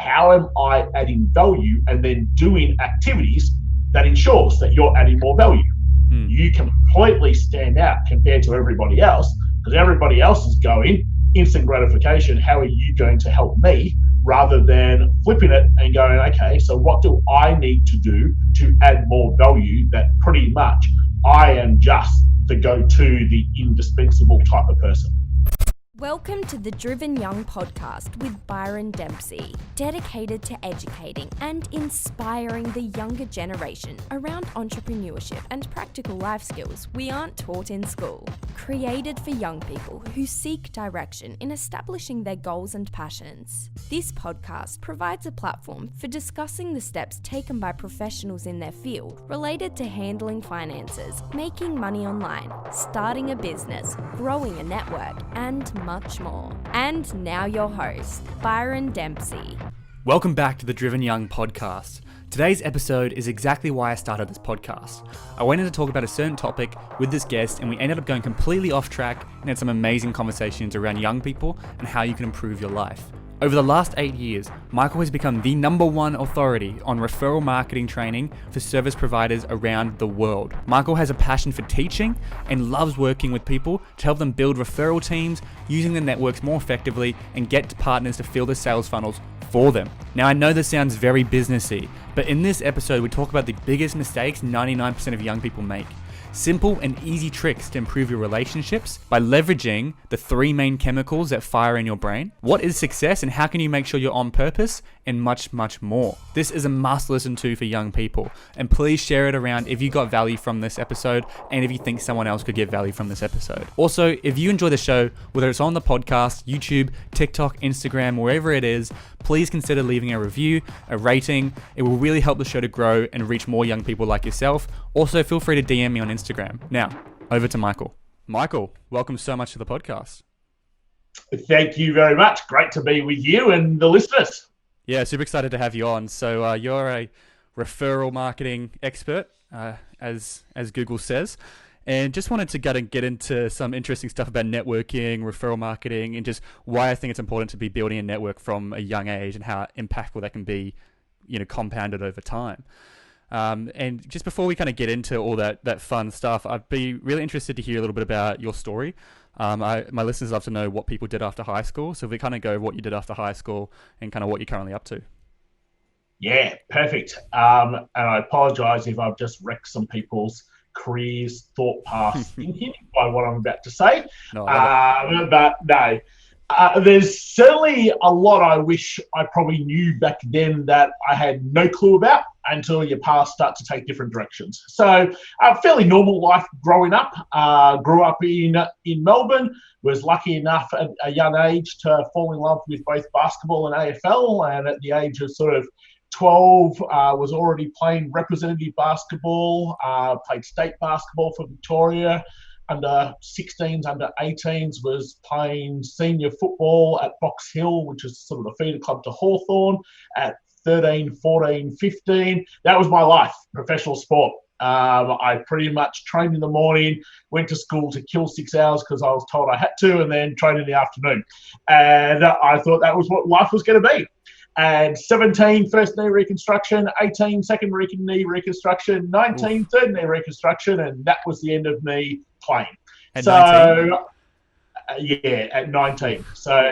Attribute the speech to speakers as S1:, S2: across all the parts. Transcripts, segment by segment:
S1: how am I adding value, and then doing activities that ensures that you're adding more value. You completely stand out compared to everybody else, because everybody else is going instant gratification. How are you going to help me? Rather than flipping it and going, okay, so what do I need to do to add more value, that pretty much I am just the go-to, the indispensable type of person.
S2: Welcome to the Driven Young podcast with Byron Dempsey, dedicated to educating and inspiring the younger generation around entrepreneurship and practical life skills we aren't taught in school. Created for young people who seek direction in establishing their goals and passions. This podcast provides a platform for discussing the steps taken by professionals in their field related to handling finances, making money online, starting a business, growing a network, and much more. And now your host, Byron Dempsey.
S3: Welcome back to the Driven Young podcast. Today's episode is exactly why I started this podcast. I wanted to talk about a certain topic with this guest, and we ended up going completely off track and had some amazing conversations around young people and how you can improve your life. Over the last 8 years, Michael has become the #1 authority on referral marketing training for service providers around the world. Michael has a passion for teaching and loves working with people to help them build referral teams, using the networks more effectively, and get partners to fill the sales funnels for them. Now, I know this sounds very businessy, but in this episode, we talk about the biggest mistakes 99% of young people make. Simple and easy tricks to improve your relationships by leveraging the 3 main chemicals that fire in your brain. What is success and how can you make sure you're on purpose, and much, much more. This is a must listen to for young people, and please share it around if you got value from this episode and if you think someone else could get value from this episode. Also, if you enjoy the show, whether it's on the podcast, YouTube, TikTok, Instagram, wherever it is, please consider leaving a review, a rating. It will really help the show to grow and reach more young people like yourself. Also, feel free to DM me on Instagram. Now, over to Michael. Michael, welcome so much to the podcast.
S1: Thank you very much. Great to be with you and the listeners.
S3: Yeah, super excited to have you on. So you're a referral marketing expert, as Google says, and just wanted to get into some interesting stuff about networking, referral marketing, and just why I think it's important to be building a network from a young age and how impactful that can be, compounded over time. And just before we kind of get into all that fun stuff, I'd be really interested to hear a little bit about your story. My listeners love to know what people did after high school. So if we kind of go what you did after high school and kind of what you're currently up to.
S1: Yeah, perfect. And I apologise if I've just wrecked some people's careers, thought paths thinking by what I'm about to say.
S3: No,
S1: but no. There's certainly a lot I wish I probably knew back then that I had no clue about until your paths start to take different directions. So a fairly normal life growing up. Grew up in Melbourne, was lucky enough at a young age to fall in love with both basketball and AFL, and at the age of sort of 12 was already playing representative basketball, played state basketball for Victoria. Under 16s, under 18s, was playing senior football at Box Hill, which is sort of the feeder club to Hawthorn, at 13, 14, 15. That was my life, professional sport. I pretty much trained in the morning, went to school to kill 6 hours because I was told I had to, and then trained in the afternoon. And I thought that was what life was going to be. And 17, first knee reconstruction, 18, second knee reconstruction, 19, third knee reconstruction, and that was the end of me playing.
S3: At 19?
S1: Yeah, at 19. So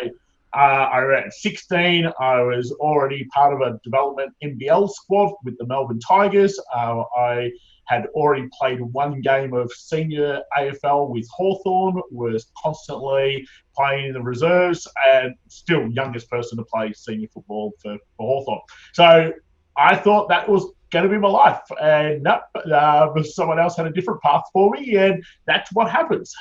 S1: at 16, I was already part of a development NBL squad with the Melbourne Tigers. I had already played 1 game of senior AFL with Hawthorn, was constantly playing in the reserves, and still youngest person to play senior football for Hawthorn. So I thought that was going to be my life, and nope, someone else had a different path for me, and that's what happens.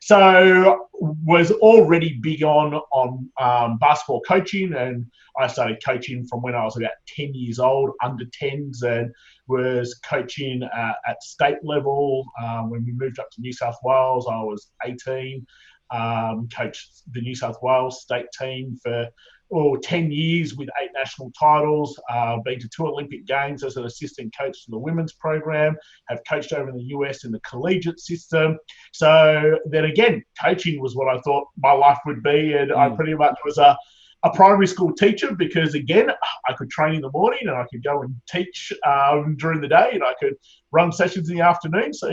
S1: So was already big on basketball coaching, and I started coaching from when I was about 10 years old, under 10s, and was coaching at state level. When we moved up to New South Wales, I was 18, coached the New South Wales state team for 10 years with 8 national titles, been to 2 Olympic Games as an assistant coach to the women's program, have coached over in the US in the collegiate system. So then again, coaching was what I thought my life would be, and I pretty much was a a primary school teacher because, again, I could train in the morning and I could go and teach during the day, and I could run sessions in the afternoon. So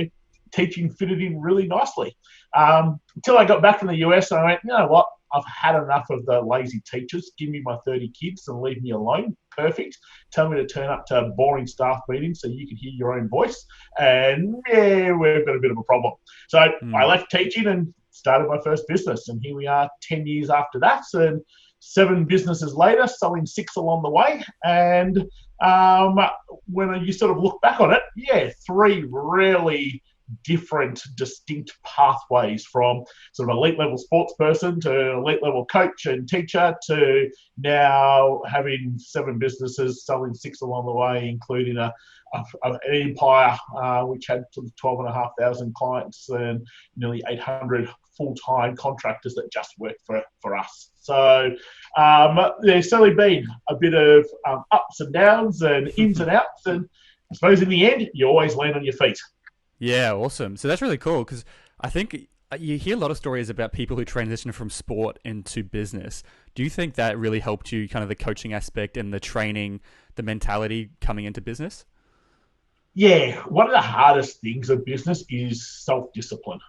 S1: teaching fitted in really nicely. Until I got back from the US, and I went, you know what? I've had enough of the lazy teachers. Give me my 30 kids and leave me alone. Perfect. Tell me to turn up to boring staff meetings so you can hear your own voice. And yeah, we've got a bit of a problem. So I left teaching and started my first business. And here we are 10 years after that. And 7 businesses later, selling 6 along the way. And when you sort of look back on it, 3 really different, distinct pathways from sort of elite level sports person to elite level coach and teacher to now having 7 businesses, selling 6 along the way, including an empire which had sort of 12,500 clients and nearly 800 full-time contractors that just work for us. So there's certainly been a bit of ups and downs and ins and outs, and I suppose in the end you always land on your feet.
S3: Yeah, awesome. So that's really cool because I think you hear a lot of stories about people who transition from sport into business. Do you think that really helped you, kind of the coaching aspect and the training, the mentality coming into business?
S1: Yeah, one of the hardest things of business is self-discipline.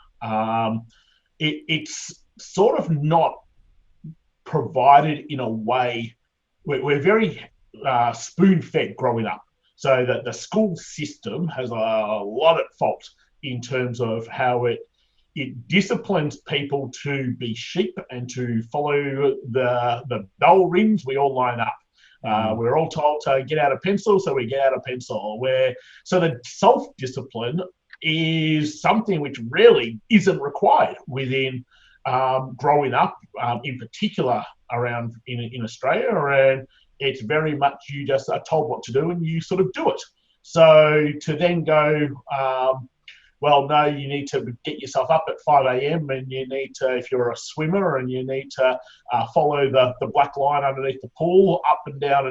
S1: It's sort of not provided in a way. We're very spoon-fed growing up. So that the school system has a lot at fault in terms of how it disciplines people to be sheep and to follow the bell rings. We all line up. We're all told to get out a pencil, so we get out a pencil. So the self-discipline is something which really isn't required within growing up, in particular around in Australia. And it's very much you just are told what to do and you sort of do it. So to then go, well, no, you need to get yourself up at 5 a.m. and you need to, if you're a swimmer, and you need to follow the black line underneath the pool up and down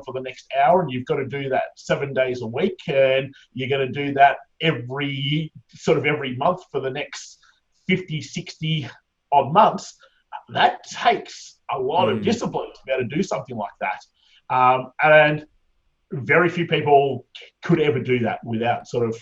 S1: for the next hour. And you've got to do that 7 days a week. And you're going to do that every month for the next 50, 60 odd months. That takes a lot of discipline to be able to do something like that. And very few people could ever do that without sort of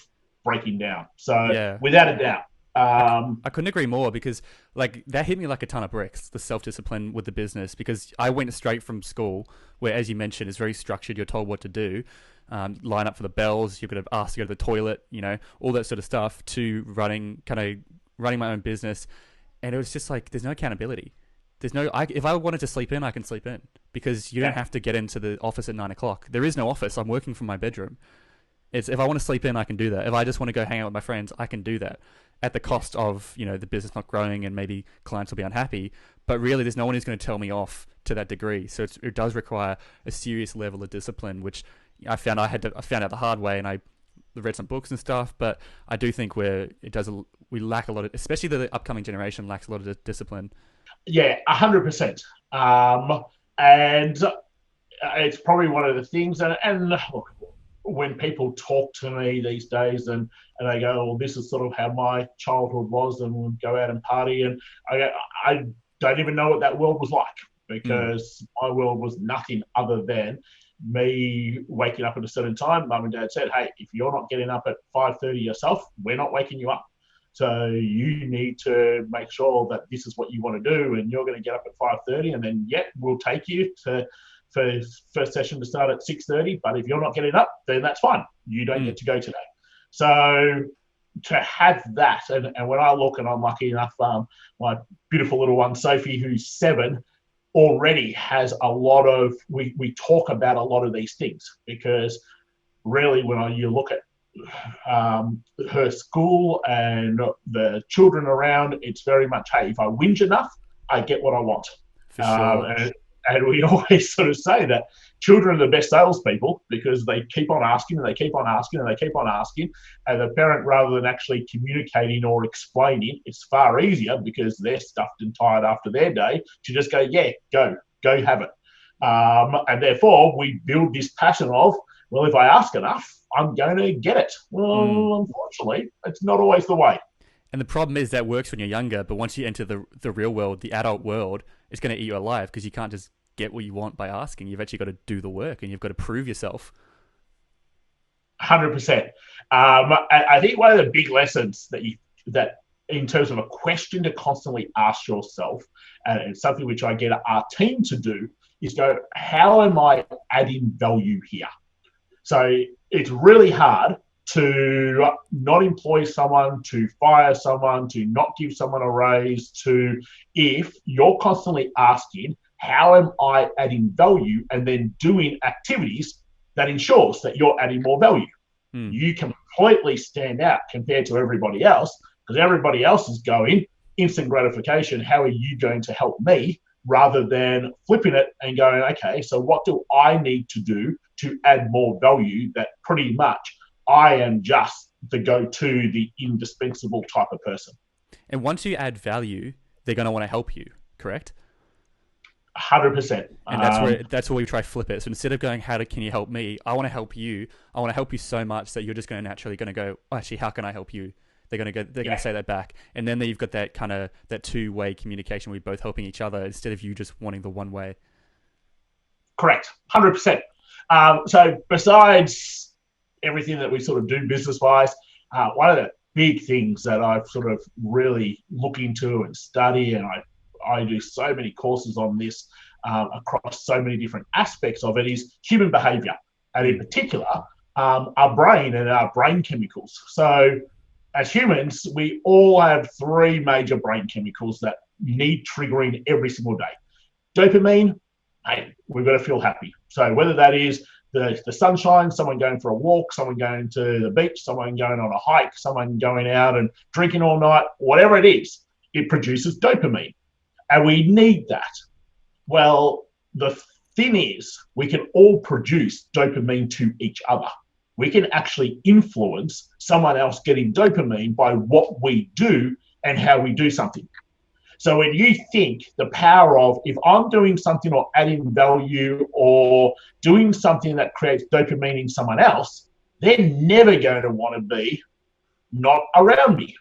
S1: breaking down. So without a doubt.
S3: I couldn't agree more, because like that hit me like a ton of bricks, the self-discipline with the business, because I went straight from school where, as you mentioned, is very structured. You're told what to do, line up for the bells, you're going to ask to go to the toilet, all that sort of stuff, to running my own business. And it was just like, there's no accountability. If I wanted to sleep in, I can sleep in, because you don't have to get into the office at 9 o'clock. There is no office. I'm working from my bedroom. If I want to sleep in, I can do that. If I just want to go hang out with my friends, I can do that, at the cost of, the business not growing and maybe clients will be unhappy. But really, there's no one who's going to tell me off to that degree. So it does require a serious level of discipline, which I found out the hard way, and I read some books and stuff. But I do think we lack a lot of, especially the upcoming generation lacks a lot of discipline.
S1: Yeah, 100%. And it's probably one of the things, and look, when people talk to me these days and they go, well, this is sort of how my childhood was, and we'd go out and party, and I don't even know what that world was like, because my world was nothing other than me waking up at a certain time. Mum and Dad said, hey, if you're not getting up at 5:30 yourself, we're not waking you up. So you need to make sure that this is what you want to do, and you're going to get up at 5:30, and then we'll take you for first session to start at 6:30. But if you're not getting up, then that's fine. You don't get to go today. So to have that, and when I look, and I'm lucky enough, my beautiful little one Sophie, who's 7, already has a lot of. We talk about a lot of these things, because really, when you look at her school and the children around, it's very much, hey, if I whinge enough, I get what I want.
S3: For sure.
S1: And we always sort of say that children are the best salespeople, because they keep on asking and they keep on asking and they keep on asking. And the parent, rather than actually communicating or explaining, it's far easier, because they're stuffed and tired after their day, to just go, go have it. And therefore, we build this pattern of, well, if I ask enough, I'm going to get it. Well, unfortunately, it's not always the way.
S3: And the problem is that works when you're younger, but once you enter the real world, the adult world, it's going to eat you alive because you can't just get what you want by asking. You've actually got to do the work and you've got to prove yourself.
S1: 100%. I think one of the big lessons that in terms of a question to constantly ask yourself, and something which I get our team to do, is go, how am I adding value here? So it's really hard to not employ someone, to fire someone, to not give someone a raise, if you're constantly asking, how am I adding value, and then doing activities that ensures that you're adding more value. You completely stand out compared to everybody else, because everybody else is going instant gratification. How are you going to help me? Rather than flipping it and going, okay, so what do I need to do to add more value, that pretty much I am just the go-to, the indispensable type of person.
S3: And once you add value, they're going to want to help you, correct?
S1: 100%.
S3: And that's where we try to flip it. So instead of going, can you help me? I want to help you. I want to help you so much that you're just going to naturally going to go, oh, actually, how can I help you? They're going to say that back. And then you've got that kind of that two-way communication where you're both helping each other instead of you just wanting the one way.
S1: Correct. 100%. So besides everything that we sort of do business-wise, one of the big things that I've sort of really look into and study, and I do so many courses on this across so many different aspects of it, is human behavior, and in particular, our brain and our brain chemicals. So as humans, we all have three major brain chemicals that need triggering every single day. Dopamine, hey, we've got to feel happy. So whether that is the sunshine, someone going for a walk, someone going to the beach, someone going on a hike, someone going out and drinking all night, whatever it is, it produces dopamine. And we need that. Well, the thing is, we can all produce dopamine to each other. We can actually influence someone else getting dopamine by what we do and how we do something. So when you think the power of, if I'm doing something or adding value or doing something that creates dopamine in someone else, they're never going to want to be not around me.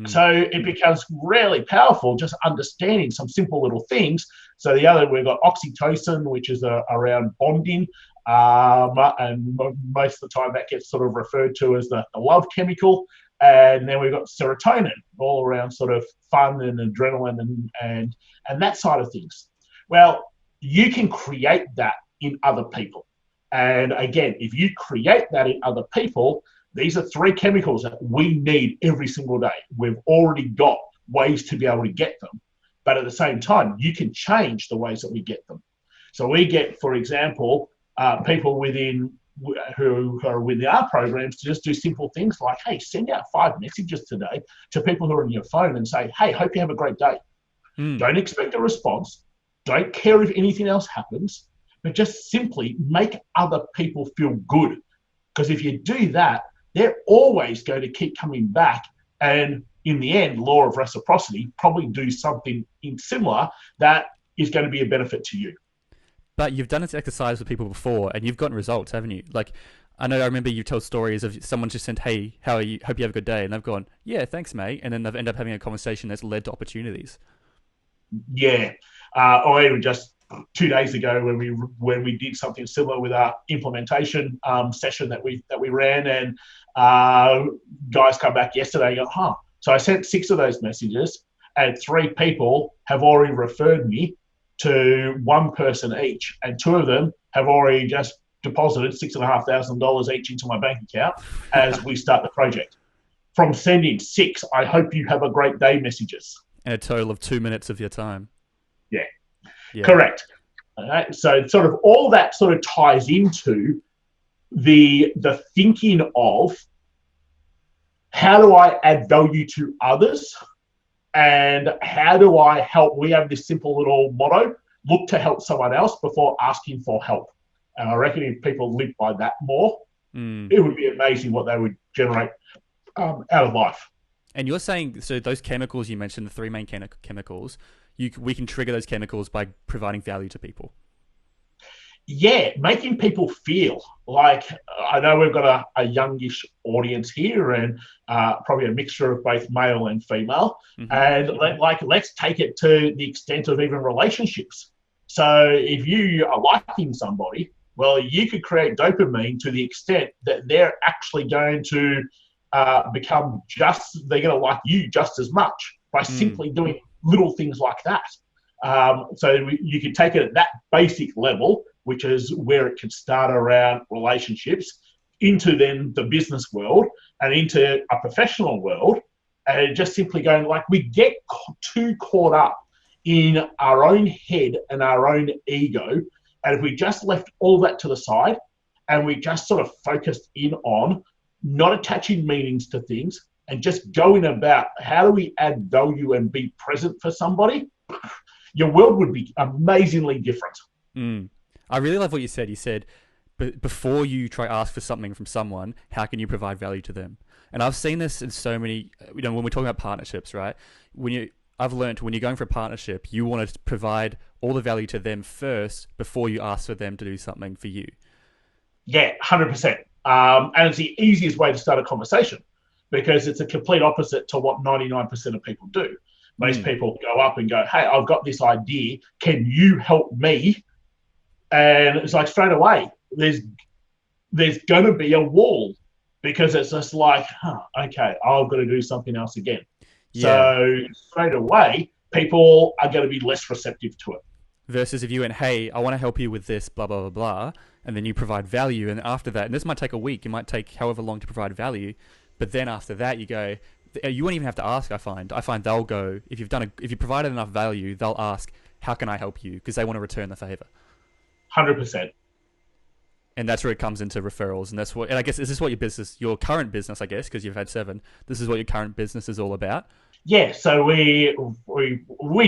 S1: So it becomes really powerful just understanding some simple little things. So we've got oxytocin, which is around bonding. And most of the time that gets sort of referred to as the love chemical. And then we've got serotonin, all around sort of fun and adrenaline and that side of things. Well, you can create that in other people. And again, if you create that in other people, these are three chemicals that we need every single day. We've already got ways to be able to get them. But at the same time, you can change the ways that we get them. So we get, for example, people who are within our programs to just do simple things like, hey, send out 5 messages today to people who are on your phone and say, hey, hope you have a great day. Don't expect a response. Don't care if anything else happens, but just simply make other people feel good. Because if you do that, they're always going to keep coming back. And in the end, law of reciprocity, probably do something similar that is going to be a benefit to you.
S3: But you've done this exercise with people before and you've gotten results, haven't you? Like, I remember you told stories of someone just said, hey, how are you? Hope you have a good day. And they've gone, yeah, thanks, mate. And then they've ended up having a conversation that's led to opportunities.
S1: Yeah. Or even just 2 days ago when we did something similar with our implementation session that we ran, and guys come back yesterday and go, so I sent 6 of those messages and 3 people have already referred me to one person each, and 2 of them have already just deposited $6,500 each into my bank account as we start the project. From sending 6, I hope you have a great day messages.
S3: And a total of 2 minutes of your time.
S1: Yeah. Correct. All right. So sort of all that sort of ties into the thinking of how do I add value to others and how do I help. We have this simple little motto, look to help someone else before asking for help. And I reckon if people live by that more, it would be amazing what they would generate out of life.
S3: And you're saying, so those chemicals you mentioned, the 3 main chemicals, we can trigger those chemicals by providing value to people.
S1: Yeah, making people feel like, I know we've got a youngish audience here, and probably a mixture of both male and female.
S3: Mm-hmm.
S1: And let's take it to the extent of even relationships. So if you are liking somebody, well, you could create dopamine to the extent that they're actually going to they're going to like you just as much by simply doing little things like that. So you can take it at that basic level, which is where it can start around relationships, into then the business world and into a professional world, and just simply going, like, we get too caught up in our own head and our own ego. And if we just left all that to the side and we just sort of focused in on not attaching meanings to things and just going about how do we add value and be present for somebody, your world would be amazingly different.
S3: I really love what you said. You said, before you try ask for something from someone, how can you provide value to them? And I've seen this in so many, when we're talking about partnerships, right? I've learned when you're going for a partnership, you want to provide all the value to them first before you ask for them to do something for you.
S1: Yeah, 100%. And it's the easiest way to start a conversation, because it's a complete opposite to what 99% of people do. Most people go up and go, hey, I've got this idea. Can you help me? And it's like straight away, there's going to be a wall, because it's just like, okay, I've got to do something else again. Yeah. So straight away, people are going to be less receptive to it.
S3: Versus if you went, hey, I want to help you with this, blah, blah, blah, blah, and then you provide value, and after that, and this might take a week, it might take however long to provide value, but then after that, you go, you won't even have to ask, I find they'll go, if you've provided enough value, they'll ask, how can I help you? Because they want to return the favor.
S1: 100%.
S3: And that's where it comes into referrals. And I guess, is this what your current business, I guess, because you've had 7, this is what your current business is all about?
S1: Yeah, so we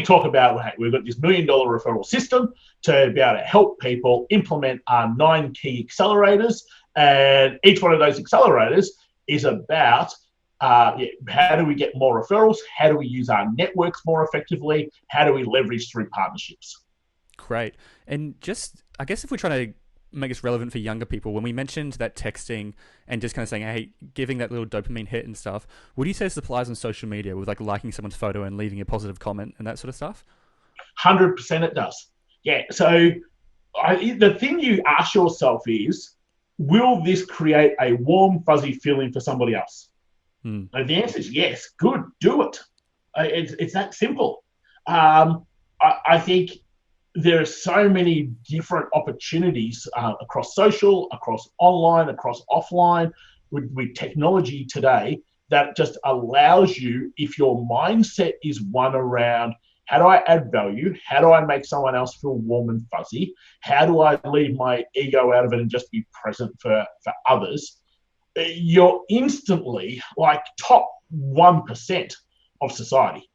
S1: talk about, hey, we've got this $1 million referral system to be able to help people implement our 9 key accelerators. And each one of those accelerators is about how do we get more referrals? How do we use our networks more effectively? How do we leverage through partnerships?
S3: Great. And just, I guess if we're trying to make this relevant for younger people, when we mentioned that texting and just kind of saying, hey, giving that little dopamine hit and stuff, would you say this applies on social media with like liking someone's photo and leaving a positive comment and that sort of stuff?
S1: 100% it does. Yeah. So the thing you ask yourself is, will this create a warm, fuzzy feeling for somebody else? And the answer is yes. Good. Do it. It's that simple. I think there are so many different opportunities across social, across online, across offline with technology today that just allows you, if your mindset is one around how do I add value, how do I make someone else feel warm and fuzzy, how do I leave my ego out of it and just be present for others, you're instantly like top 1% of society.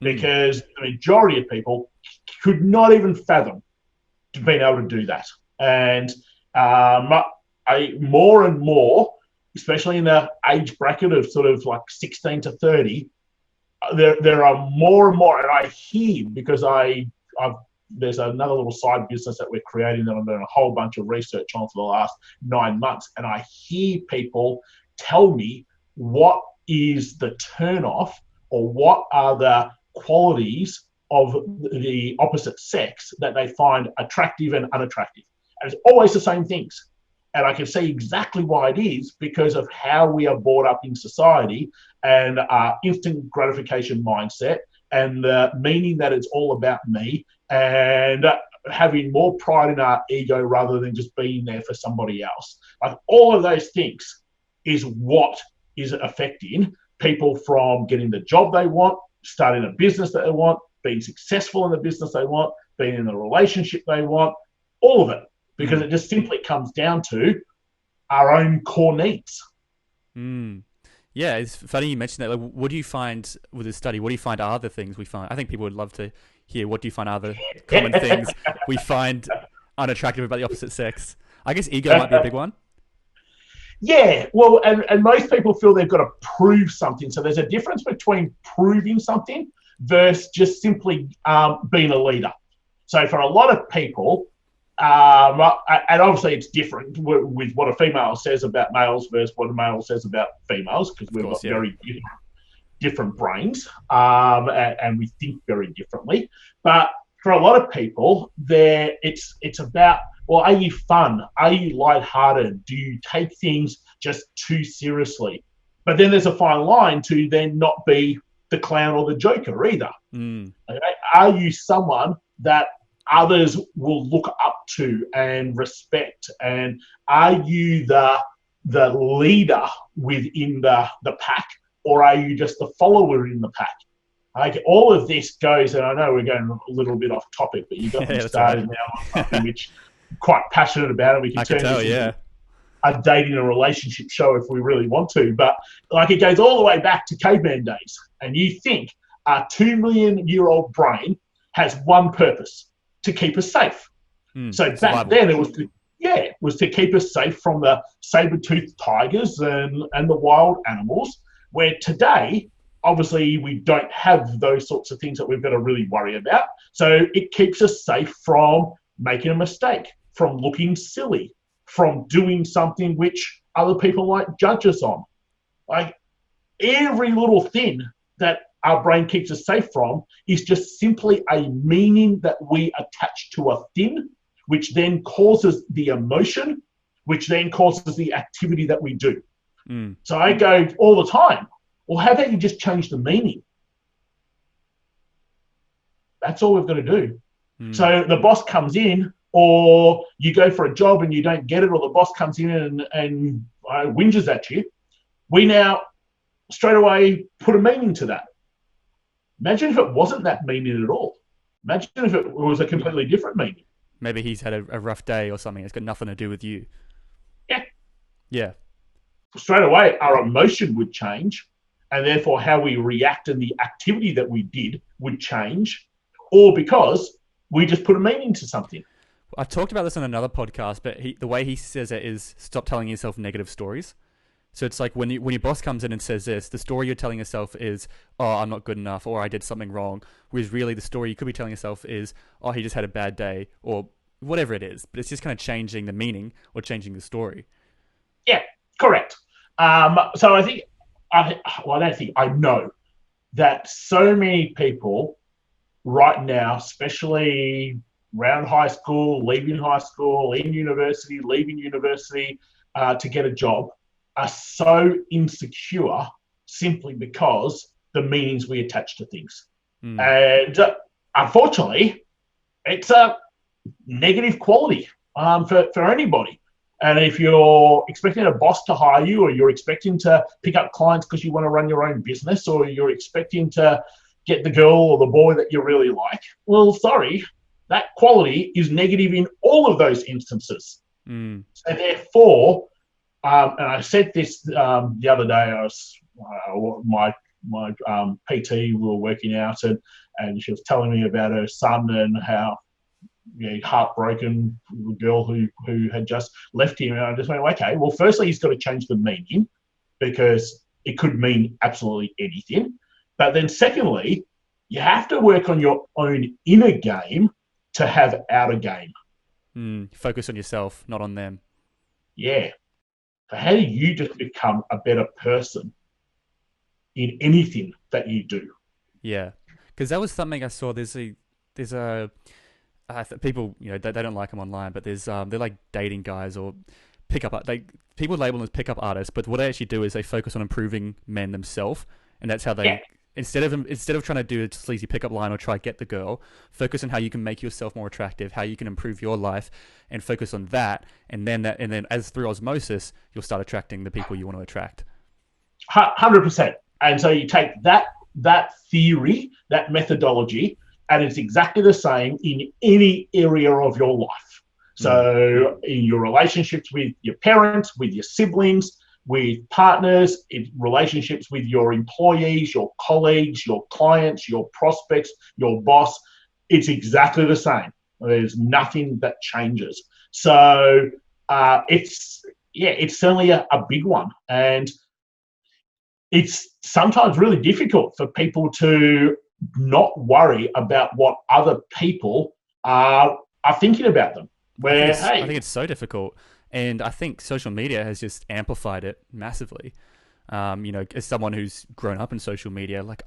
S1: Because the majority of people could not even fathom being able to do that. And more and more, especially in the age bracket of sort of like 16 to 30, there are more and more, and I hear, because there's another little side business that we're creating that I'm doing a whole bunch of research on for the last 9 months, and I hear people tell me what is the turn-off, or what are the qualities of the opposite sex that they find attractive and unattractive. And it's always the same things. And I can see exactly why it is, because of how we are brought up in society and our instant gratification mindset, and the meaning that it's all about me, and having more pride in our ego rather than just being there for somebody else. Like, all of those things is what is affecting people from getting the job they want, starting a business that they want, being successful in the business they want, being in the relationship they want, all of it. Because it just simply comes down to our own core needs.
S3: Yeah, it's funny you mentioned that. Like, what do you find with this study? What do you find are the things we find? I think people would love to hear, what do you find are the common things we find unattractive about the opposite sex? I guess ego might be a big one.
S1: Yeah, well, and most people feel they've got to prove something. So there's a difference between proving something versus just simply being a leader. So for a lot of people, And obviously it's different with what a female says about males versus what a male says about females, because we've got very different brains, and we think very differently. But for a lot of people, it's about, well, are you fun? Are you lighthearted? Do you take things just too seriously? But then there's a fine line to then not be the clown or the joker either. Okay? Are you someone that others will look up to and respect? And are you the leader within the pack, or are you just the follower in the pack? Like, all of this goes, and I know we're going a little bit off topic, but you got me started now on something which I'm quite passionate about, and we can turn this into a dating and relationship show if we really want to. But like, it goes all the way back to caveman days, and you think a 2 million year old brain has one purpose: to keep us safe. So back then it was to keep us safe from the saber-toothed tigers and the wild animals, where today, obviously, we don't have those sorts of things that we've got to really worry about. So it keeps us safe from making a mistake, from looking silly, from doing something which other people might judge us on. Like, every little thing that our brain keeps us safe from is just simply a meaning that we attach to a thing, which then causes the emotion, which then causes the activity that we do. So I go all the time, well, how about you just change the meaning? That's all we've got to do. So the boss comes in, or you go for a job and you don't get it, or the boss comes in and whinges at you. We now straight away put a meaning to that. Imagine if it wasn't that meaning at all. Imagine if it was a completely different meaning.
S3: Maybe he's had a rough day or something. It's got nothing to do with you. Yeah.
S1: Straight away, our emotion would change, and therefore how we react and the activity that we did would change, or because we just put a meaning to something.
S3: I talked about this on another podcast, but the way he says it is stop telling yourself negative stories. So it's like when your boss comes in and says this, the story you're telling yourself is, oh, I'm not good enough, or I did something wrong. Whereas really the story you could be telling yourself is, oh, he just had a bad day, or whatever it is. But it's just kind of changing the meaning or changing the story.
S1: Yeah, correct. So I know that so many people right now, especially around high school, leaving high school, in university, leaving university to get a job, are so insecure simply because the meanings we attach to things. And unfortunately, it's a negative quality for anybody. And if you're expecting a boss to hire you, or you're expecting to pick up clients because you want to run your own business, or you're expecting to get the girl or the boy that you really like, well, sorry, that quality is negative in all of those instances. So therefore, and I said this the other day, I was my PT, we were working out, and she was telling me about her son and how heartbroken, the girl who had just left him. And I just went, okay, well, firstly, he's got to change the meaning, because it could mean absolutely anything. But then secondly, you have to work on your own inner game to have outer game.
S3: Focus on yourself, not on them.
S1: Yeah. So how do you just become a better person in anything that you do? Yeah.
S3: Because that was something I saw. There's a people, they don't like them online, but there's they're like dating guys or people label them as pickup artists, but what they actually do is they focus on improving men themselves, and that's how they instead of trying to do a sleazy pickup line or try to get the girl, focus on how you can make yourself more attractive, how you can improve your life, and focus on that, and then as through osmosis, you'll start attracting the people you want to attract.
S1: 100%. And so you take that theory, that methodology, and it's exactly the same in any area of your life. So in your relationships with your parents, with your siblings, with partners, in relationships with your employees, your colleagues, your clients, your prospects, your boss, it's exactly the same. There's nothing that changes. So it's certainly a big one. And it's sometimes really difficult for people to not worry about what other people are thinking about them. Where,
S3: I think it's so difficult. And I think social media has just amplified it massively. As someone who's grown up in social media, like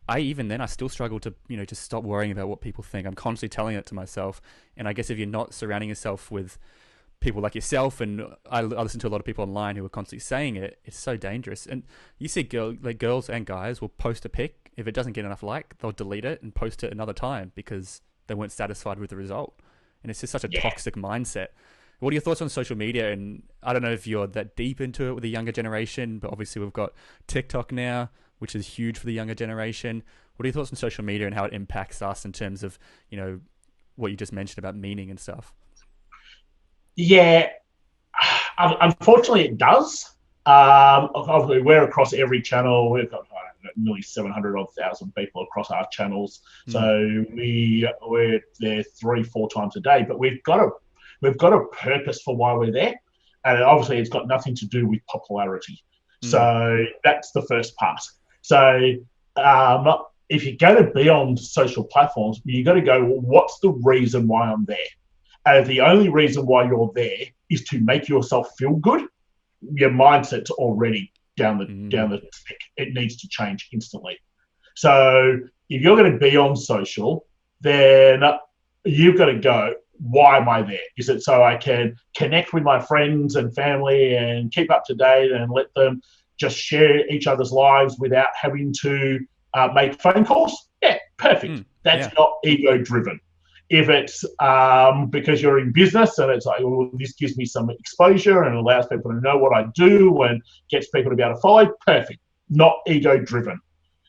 S3: I even then, I still struggle to, just stop worrying about what people think. I'm constantly telling it to myself. And I guess if you're not surrounding yourself with people like yourself, and I listen to a lot of people online who are constantly saying it, it's so dangerous. And you see girls and guys will post a pic. If it doesn't get enough they'll delete it and post it another time because they weren't satisfied with the result. And it's just such a toxic mindset. What are your thoughts on social media? And I don't know if you're that deep into it with the younger generation, but obviously we've got TikTok now, which is huge for the younger generation. What are your thoughts on social media and how it impacts us in terms of, what you just mentioned about meaning and stuff?
S1: Yeah, unfortunately it does. Obviously we're across every channel. We've got nearly 700,000 people across our channels. So we're there 3-4 times a day, but we've got a purpose for why we're there. And obviously it's got nothing to do with popularity. So that's the first part. So if you're going to be on social platforms, you got to go, well, what's the reason why I'm there? And if the only reason why you're there is to make yourself feel good, your mindset's already down the stick. It needs to change instantly. So if you're going to be on social, then you've got to go, why am I there? Is it so I can connect with my friends and family and keep up to date and let them just share each other's lives without having to make phone calls? Yeah, perfect. That's not ego-driven. If it's because you're in business and it's like, well, this gives me some exposure and allows people to know what I do and gets people to be able to follow, perfect. Not ego-driven.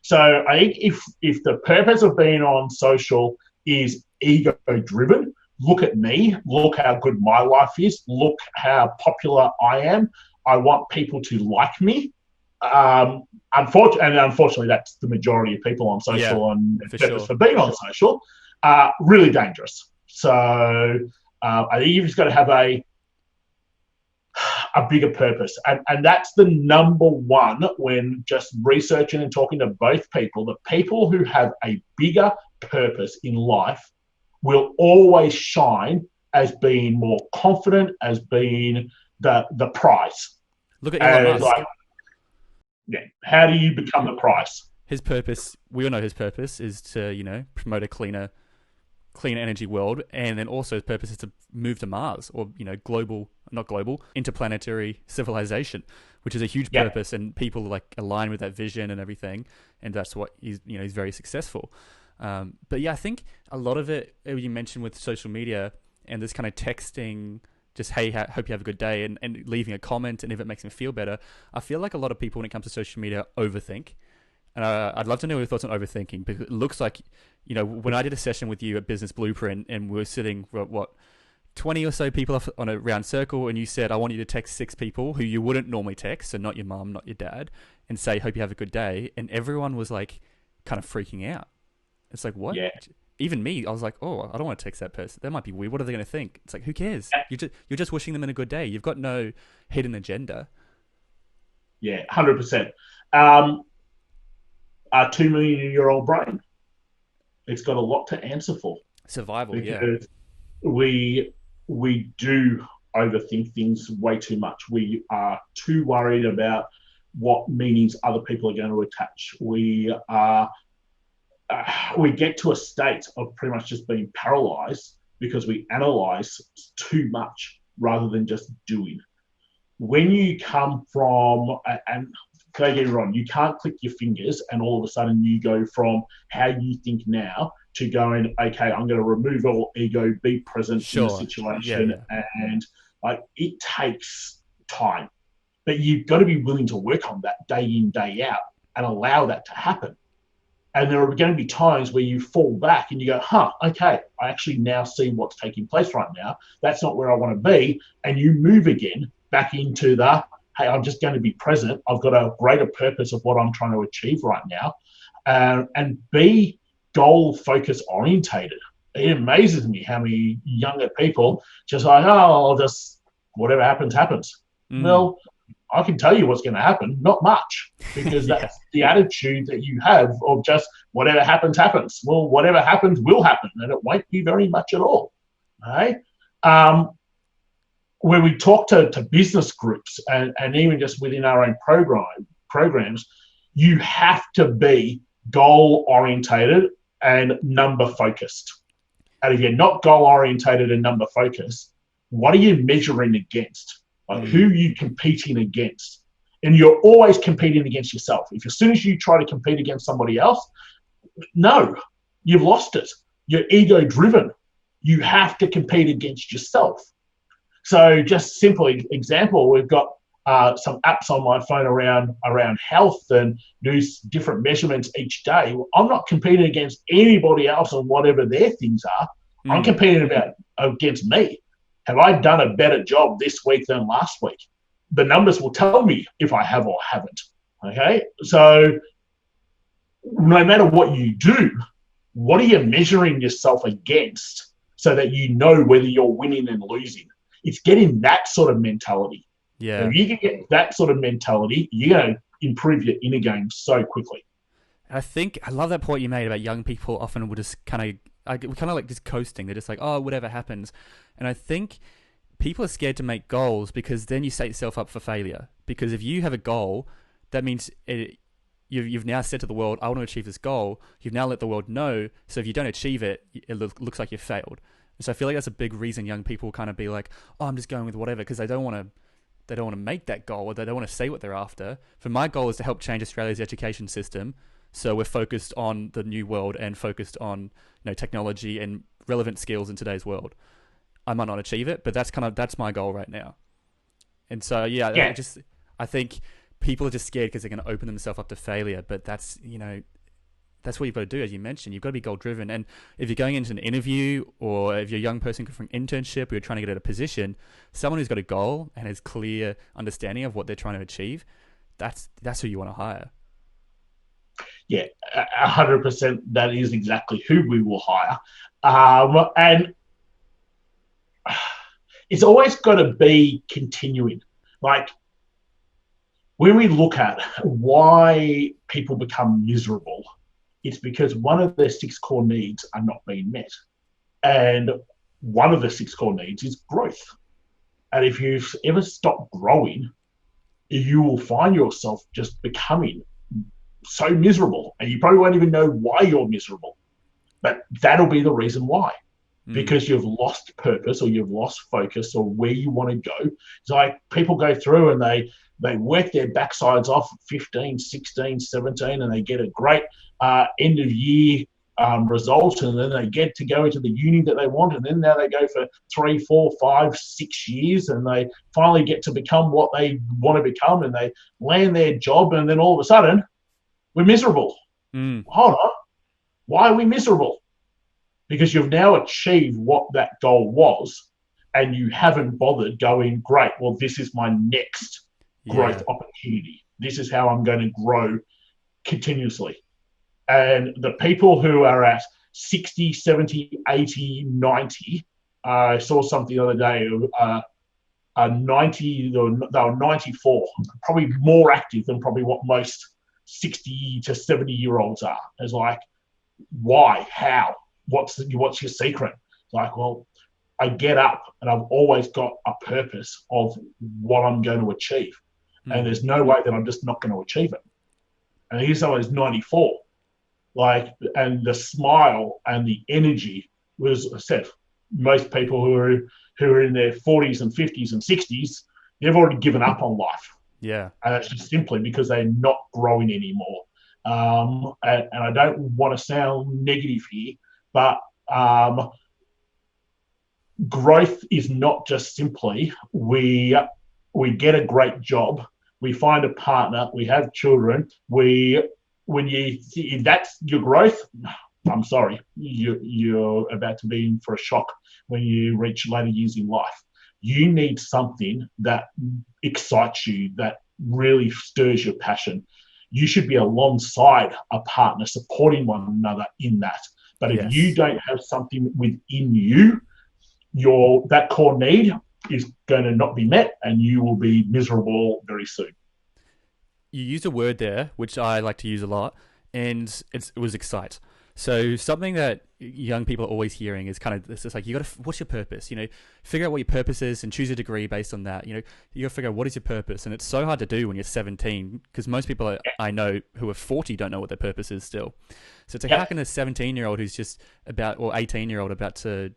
S1: So I think if the purpose of being on social is ego-driven, look at me, look how good my life is, look how popular I am. I want people to like me. Unfortunately, that's the majority of people on social and purpose for being on social. Really dangerous. So I think you've just got to have a bigger purpose. And that's the number one when just researching and talking to both people. The people who have a bigger purpose in life will always shine as being more confident, as being the prize.
S3: Look at Elon Musk.
S1: How do you become the prize?
S3: His purpose, we all know his purpose is to, promote a cleaner energy world, and then also his purpose is to move to Mars, or interplanetary civilization, which is a huge purpose, and people align with that vision and everything, and that's what he's very successful. But I think a lot of it you mentioned with social media and this kind of texting, just hey, hope you have a good day, and leaving a comment, and if it makes me feel better. I feel like a lot of people when it comes to social media overthink. And I'd love to know your thoughts on overthinking, because it looks like, when I did a session with you at Business Blueprint and we were sitting, 20 or so people on a round circle, and you said, I want you to text 6 people who you wouldn't normally text, so not your mum, not your dad, and say, hope you have a good day. And everyone was kind of freaking out. It's like, what? Yeah. Even me, I was like, oh, I don't want to text that person. That might be weird. What are they going to think? It's like, who cares? You're just wishing them a good day. You've got no hidden agenda.
S1: Yeah, 100%. A 2 million-year-old brain. It's got a lot to answer for.
S3: Survival,
S1: because we do overthink things way too much. We are too worried about what meanings other people are going to attach. We get to a state of pretty much just being paralyzed because we analyze too much rather than just doing. When you come from, and don't get it wrong, you can't click your fingers and all of a sudden you go from how you think now to going, okay, I'm going to remove all ego, be present in the situation. And it takes time. But you've got to be willing to work on that day in, day out and allow that to happen. And there are going to be times where you fall back and you go, okay, I actually now see what's taking place right now. That's not where I want to be. And you move again back into the, hey, I'm just going to be present. I've got a greater purpose of what I'm trying to achieve right now. And be goal focus orientated. It amazes me how many younger people just I'll just, whatever happens, happens. Well, I can tell you what's going to happen, not much, because that's the attitude that you have of just whatever happens, happens. Well, whatever happens will happen, and it won't be very much at all. Right? Where we talk to business groups and even just within our own programs, you have to be goal orientated and number focused. And if you're not goal orientated and number focused, what are you measuring against? Like, who are you competing against? And you're always competing against yourself. If as soon as you try to compete against somebody else, no, you've lost it. You're ego driven. You have to compete against yourself. So just simply example, we've got some apps on my phone around health and do different measurements each day. Well, I'm not competing against anybody else on whatever their things are. I'm competing against me. Have I done a better job this week than last week? The numbers will tell me if I have or haven't. Okay, so no matter what you do, what are you measuring yourself against so that you know whether you're winning and losing? It's getting that sort of mentality.
S3: Yeah.
S1: So if you can get that sort of mentality, you're going to improve your inner game so quickly.
S3: I love that point you made about young people often will just kind of like just coasting. They're just like, oh, whatever happens. And I think people are scared to make goals because then you set yourself up for failure. Because if you have a goal, that means you've now said to the world, I want to achieve this goal. You've now let the world know. So if you don't achieve it, it looks like you've failed. And so I feel like that's a big reason young people kind of be like, oh, I'm just going with whatever, because they don't want to make that goal, or they don't want to say what they're after. For my goal is to help change Australia's education system. So we're focused on the new world and focused on technology and relevant skills in today's world. I might not achieve it, but that's my goal right now. And so yeah. I think people are just scared because they're going to open themselves up to failure. But that's what you've got to do, as you mentioned. You've got to be goal driven. And if you're going into an interview, or if you're a young person for an internship, or you're trying to get at a position, someone who's got a goal and has clear understanding of what they're trying to achieve, that's who you want to hire.
S1: Yeah, 100%. That is exactly who we will hire. And it's always got to be continuing. Like, when we look at why people become miserable, it's because one of their 6 core needs are not being met. And one of the 6 core needs is growth. And if you've ever stopped growing, you will find yourself just becoming so miserable. And you probably won't even know why you're miserable. But that'll be the reason why. Because you've lost purpose, or you've lost focus, or where you want to go. It's like people go through and they work their backsides off at 15, 16, 17, and they get a great end of year result, and then they get to go into the uni that they want, and then now they go for 3, 4, 5, 6 years, and they finally get to become what they want to become, and they land their job, and then all of a sudden, we're miserable. Hold on. Why are we miserable? Because you've now achieved what that goal was, and you haven't bothered going, great, well, this is my next growth opportunity. This is how I'm going to grow continuously. And the people who are at 60, 70, 80, 90, I saw something the other day, 90, they were 94, probably more active than probably what most 60 to 70-year-olds are. It's like, why? How? What's your secret? It's like, well, I get up and I've always got a purpose of what I'm going to achieve. And there's no way that I'm just not going to achieve it. And here's someone who's 94. And the smile and the energy was, I said, most people who are in their 40s and 50s and 60s, they've already given up on life.
S3: Yeah. And
S1: that's just simply because they're not growing anymore. And I don't want to sound negative here, but growth is not just simply we get a great job, we find a partner, we have children, if that's your growth, I'm sorry, you're about to be in for a shock when you reach later years in life. You need something that excites you, that really stirs your passion. You should be alongside a partner, supporting one another in that. But if you don't have something within you, that core need is going to not be met, and you will be miserable very soon.
S3: You used a word there, which I like to use a lot, and it was excite. So something that young people are always hearing is kind of this is like, what's your purpose? Figure out what your purpose is and choose a degree based on that. You got to figure out what is your purpose. And it's so hard to do when you're 17 because most people I know who are 40 don't know what their purpose is still. So it's like, how can a 17-year-old who's just or 18-year-old about to,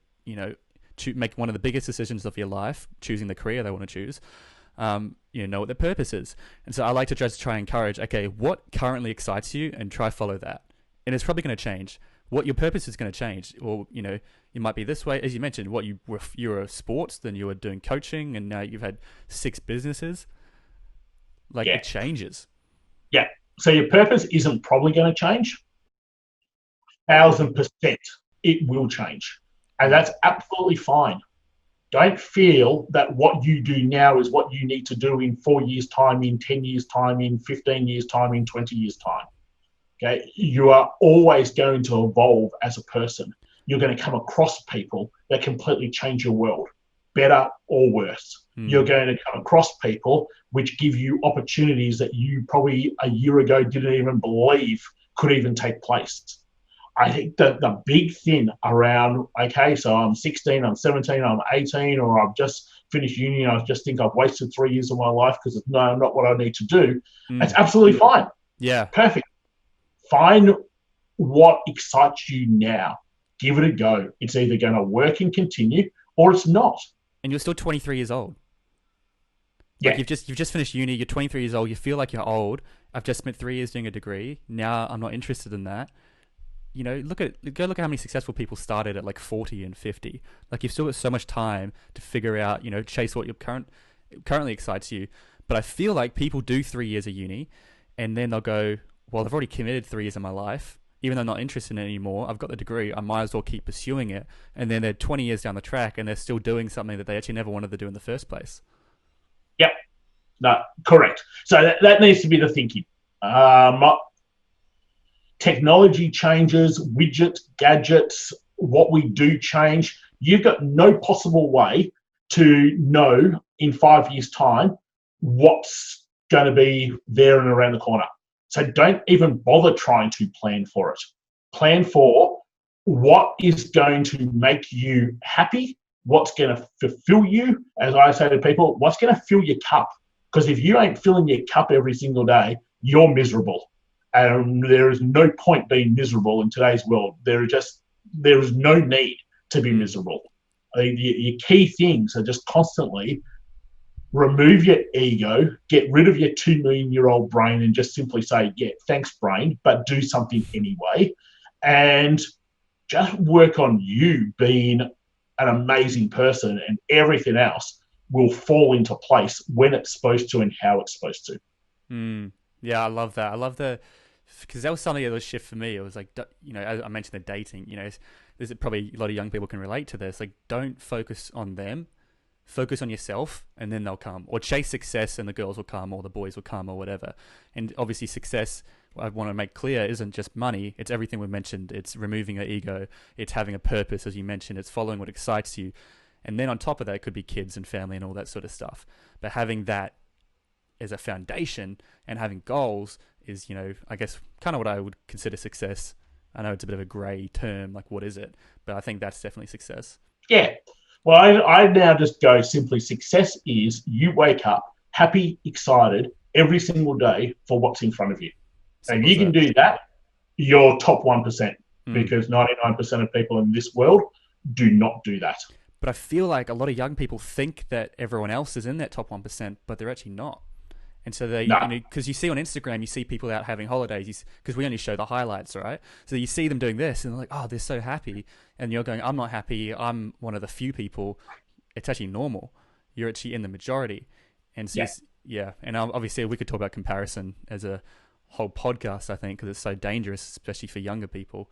S3: make one of the biggest decisions of your life, choosing the career they want to choose, know what their purpose is. And so I like to just try and encourage, okay, what currently excites you and try follow that. And it's probably going to change. What your purpose is going to change. Or, you might be this way. As you mentioned, you were sports, then you were doing coaching, and now you've had 6 businesses. It changes.
S1: Yeah. So your purpose isn't probably going to change. 1,000% it will change. And that's absolutely fine. Don't feel that what you do now is what you need to do in 4 years' time, in 10 years' time, in 15 years' time, in 20 years' time. Okay? You are always going to evolve as a person. You're going to come across people that completely change your world, better or worse. You're going to come across people which give you opportunities that you probably a year ago didn't even believe could even take place. I think that the big thing around, okay, so I'm 16, I'm 17, I'm 18, or I've just finished uni and I just think I've wasted 3 years of my life because it's not what I need to do. That's absolutely fine.
S3: Yeah.
S1: Perfect. Find what excites you now. Give it a go. It's either going to work and continue or it's not.
S3: And you're still 23 years old.
S1: Yeah.
S3: You've just finished uni, you're 23 years old, you feel like you're old. I've just spent 3 years doing a degree. Now I'm not interested in that. Go look at how many successful people started at 40 and 50. You've still got so much time to figure out, chase what currently excites you. But I feel like people do 3 years of uni and then they'll go, well, I've already committed 3 years of my life. Even though I'm not interested in it anymore, I've got the degree, I might as well keep pursuing it. And then they're 20 years down the track and they're still doing something that they actually never wanted to do in the first place.
S1: Yep. No, correct. So that needs to be the thinking. Technology changes, widgets, gadgets, what we do change. You've got no possible way to know in 5 years' time what's going to be there and around the corner. So don't even bother trying to plan for it. Plan for what is going to make you happy, what's going to fulfill you. As I say to people, what's going to fill your cup? Because if you ain't filling your cup every single day, you're miserable. And there is no point being miserable in today's world. There is no need to be miserable. Your key things are just constantly remove your ego, get rid of your 2 million-year-old brain and just simply say, yeah, thanks, brain, but do something anyway. And just work on you being an amazing person, and everything else will fall into place when it's supposed to and how it's supposed to.
S3: Yeah, I love that. I love because that was something that was a shift for me. It was as I mentioned, the dating, there's probably a lot of young people can relate to this. Don't focus on them, focus on yourself, and then they'll come. Or chase success and the girls will come or the boys will come or whatever. And obviously success, I want to make clear, isn't just money. It's everything we've mentioned. It's removing your ego. It's having a purpose, as you mentioned. It's following what excites you. And then on top of that, it could be kids and family and all that sort of stuff. But having that as a foundation and having goals is, I guess kind of what I would consider success. I know it's a bit of a grey term, what is it? But I think that's definitely success.
S1: Yeah. Well, I now just go simply, success is you wake up happy, excited every single day for what's in front of you. And if you can do that, you're top 1%, because 99% of people in this world do not do that.
S3: But I feel like a lot of young people think that everyone else is in that top 1%, but they're actually not. And so they, because you see on Instagram, you see people out having holidays, because we only show the highlights, right? So you see them doing this and they're like, oh, they're so happy. And you're going, I'm not happy. I'm one of the few people. It's actually normal. You're actually in the majority. And so, and obviously we could talk about comparison as a whole podcast, I think, because it's so dangerous, especially for younger people.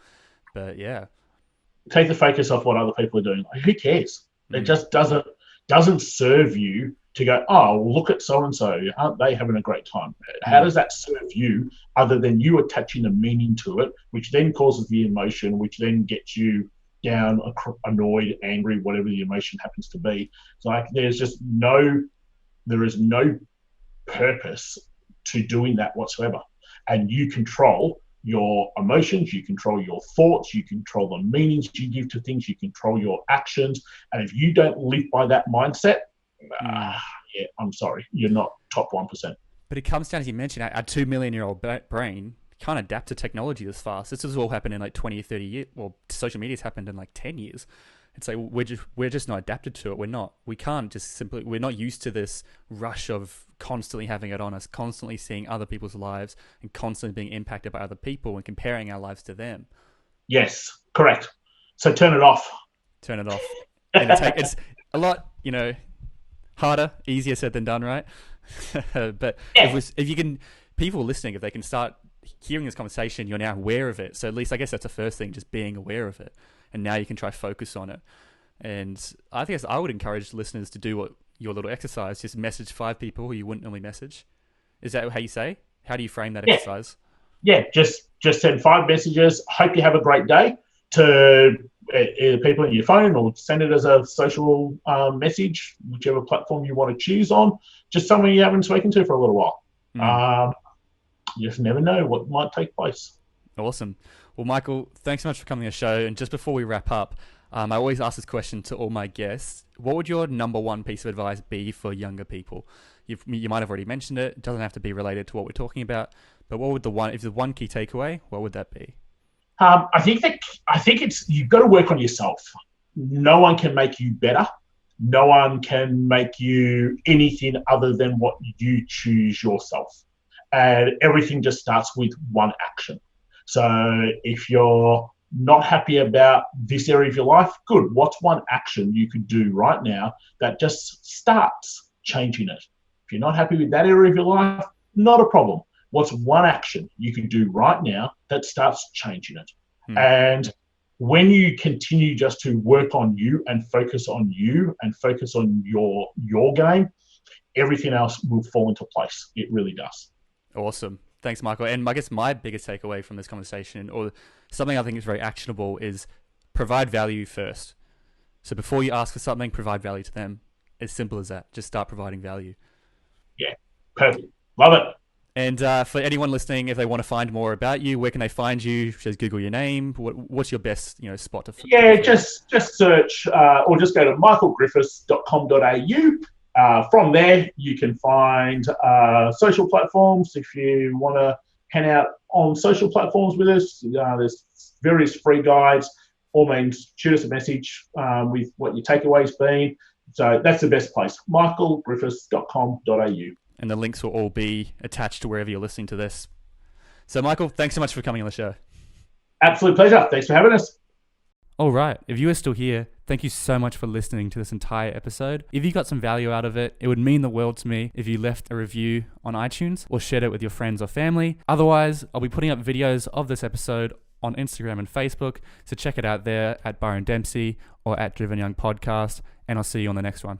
S3: But yeah.
S1: Take the focus off what other people are doing. Who cares? It just doesn't serve you to go, oh, look at so-and-so, aren't they having a great time? How does that serve you other than you attaching a meaning to it, which then causes the emotion, which then gets you down, annoyed, angry, whatever the emotion happens to be. So there is no purpose to doing that whatsoever. And you control your emotions, you control your thoughts, you control the meanings you give to things, you control your actions. And if you don't live by that mindset, I'm sorry, you're not top 1%.
S3: But it comes down, as you mentioned, our 2 million year old brain can't adapt to technology this fast. This has all happened in like 20 or 30 years. Well, social media's happened in like 10 years. It's like we're just not adapted to it. We're not used to this rush of constantly having it on us, constantly seeing other people's lives and constantly being impacted by other people and comparing our lives to them.
S1: Yes, correct. So turn it off.
S3: Turn it off. And it's a lot, harder, easier said than done, right? But if you can, people listening, if they can start hearing this conversation, you're now aware of it. So at least I guess that's the first thing, just being aware of it. And now you can try focus on it. And I guess I would encourage listeners to do what your little exercise, just message 5 people who you wouldn't normally message. Is that how you say? How do you frame that exercise?
S1: Yeah, just send 5 messages. Hope you have a great day to people on your phone, or send it as a social message, whichever platform you want to choose on. Just someone you haven't spoken to for a little while. You just never know what might take place.
S3: Awesome. Well, Michael, thanks so much for coming on the show. And just before we wrap up, I always ask this question to all my guests. What would your number 1 piece of advice be for younger people? You might have already mentioned it. It doesn't have to be related to what we're talking about. But what would if the one key takeaway, what would that be?
S1: I think it's, you've got to work on yourself. No one can make you better. No one can make you anything other than what you choose yourself. And everything just starts with one action. So if you're not happy about this area of your life, good. What's one action you could do right now that just starts changing it? If you're not happy with that area of your life, not a problem. What's one action you can do right now that starts changing it? And when you continue just to work on you and focus on you and focus on your game, everything else will fall into place. It really does.
S3: Awesome. Thanks, Michael. And I guess my biggest takeaway from this conversation, or something I think is very actionable, is provide value first. So before you ask for something, provide value to them. As simple as that. Just start providing value.
S1: Yeah, perfect. Love it.
S3: And for anyone listening, if they want to find more about you, where can they find you? Just Google your name. What's your best spot to?
S1: Just search or just go to michaelgriffiths.com.au. From there, you can find social platforms. If you want to hang out on social platforms with us, there's various free guides. All means, shoot us a message with what your takeaway's been. So that's the best place, michaelgriffiths.com.au.
S3: And the links will all be attached to wherever you're listening to this. So, Michael, thanks so much for coming on the show.
S1: Absolute pleasure. Thanks for having us.
S3: All right. If you are still here, thank you so much for listening to this entire episode. If you got some value out of it, it would mean the world to me if you left a review on iTunes or shared it with your friends or family. Otherwise, I'll be putting up videos of this episode on Instagram and Facebook. So check it out there at Byron Dempsey or at Driven Young Podcast. And I'll see you on the next one.